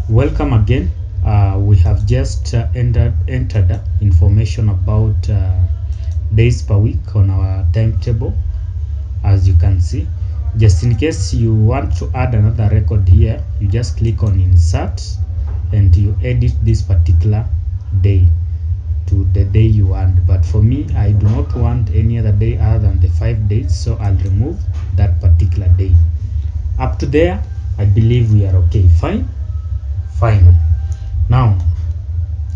Welcome again. We have just entered information about days per week on our timetable. As you can see, just in case you want to add another record here, you just click on insert and you edit this particular day to the day you want. But for me, I do not want any other day other than the 5 days, so I'll remove that particular day. Up to there, I believe we are okay. Fine. Now,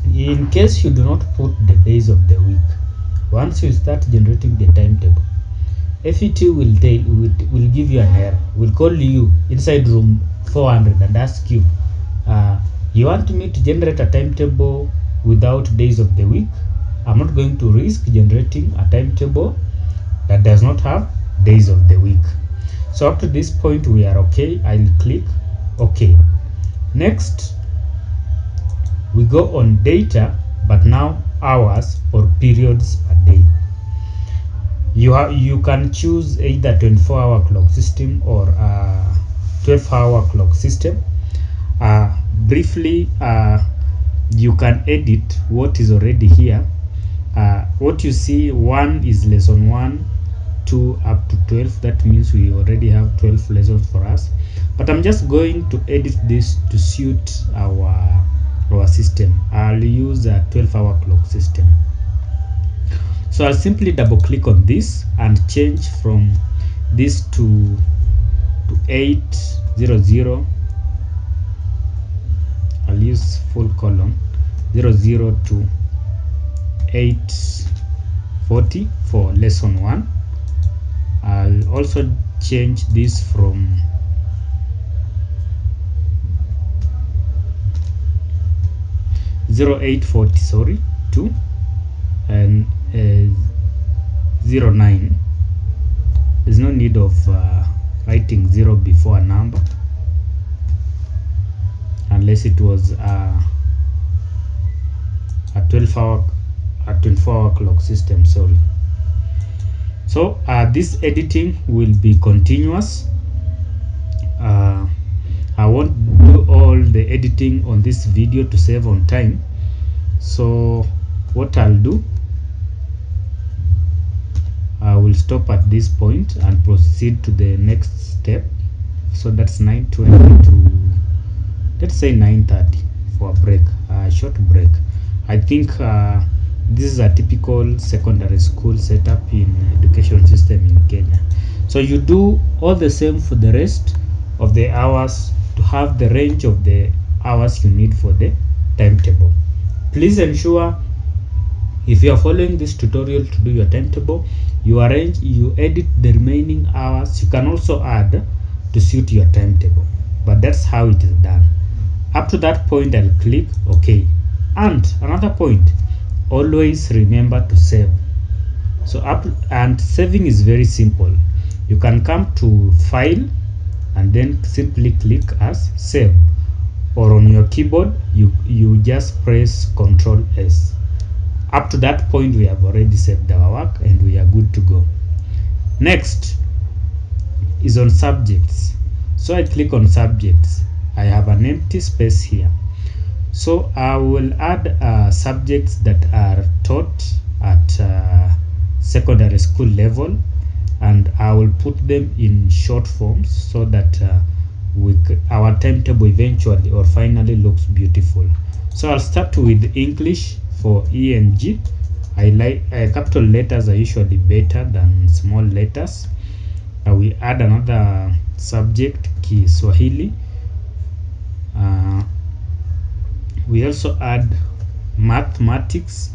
in case you do not put the days of the week, once you start generating the timetable, FET will give you an error. Will call you inside room 400 and ask you, you want me to generate a timetable without days of the week? I'm not going to risk generating a timetable that does not have days of the week. So up to this point we are okay. I'll click OK. Next, we go on data, but now hours or periods per day. You can choose either 24-hour clock system or 12-hour clock system. Briefly, you can edit what is already here. What you see, 1 is lesson 1, 2 up to 12. That means we already have 12 lessons for us. But I'm just going to edit this to suit our system. I'll use a 12-hour clock system. So I'll simply double click on this and change from this to 800. I'll use full colon 00 to 840 for lesson 1. I'll also change this from 0840 to 09. There's no need of writing 0 before a number unless it was a 24-hour clock system. Sorry. So this editing will be continuous. I won't do all the editing on this video to save on time. So what I'll do, I will stop at this point and proceed to the next step. So that's 9:20 to, let's say, 9:30 for a break, a short break. I think this is a typical secondary school setup in education system in Kenya. So you do all the same for the rest of the hours to have the range of the hours you need for the timetable. Please ensure, if you are following this tutorial to do your timetable, you edit the remaining hours. You can also add to suit your timetable, but that's how it is done. Up to that point, I'll click OK. And another point, always remember to save. So saving is very simple. You can come to File and then simply click as Save, or on your keyboard you just press Ctrl S. Up to that point we have already saved our work and we are good to go. Next is on subjects. So I click on subjects. I have an empty space here. So I will add subjects that are taught at secondary school level, and I will put them in short forms so that our timetable eventually or finally looks beautiful. So I'll start with English for E and G. I like capital letters are usually better than small letters. We add another subject, Kiswahili. We also add mathematics.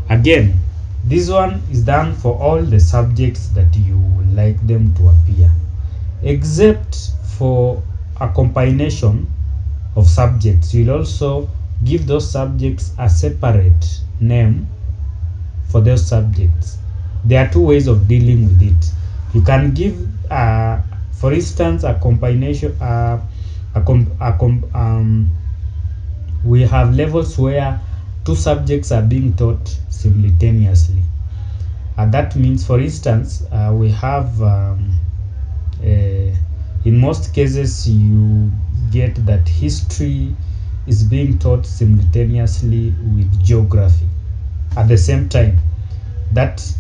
Again, this one is done for all the subjects that you would like them to appear, except for a combination of subjects. You'll also give those subjects a separate name for those subjects. There are two ways of dealing with it. You can give, for instance, a combination. We have levels where two subjects are being taught simultaneously. That means, for instance, we have In most cases, you get that history is being taught simultaneously with geography. At the same time, that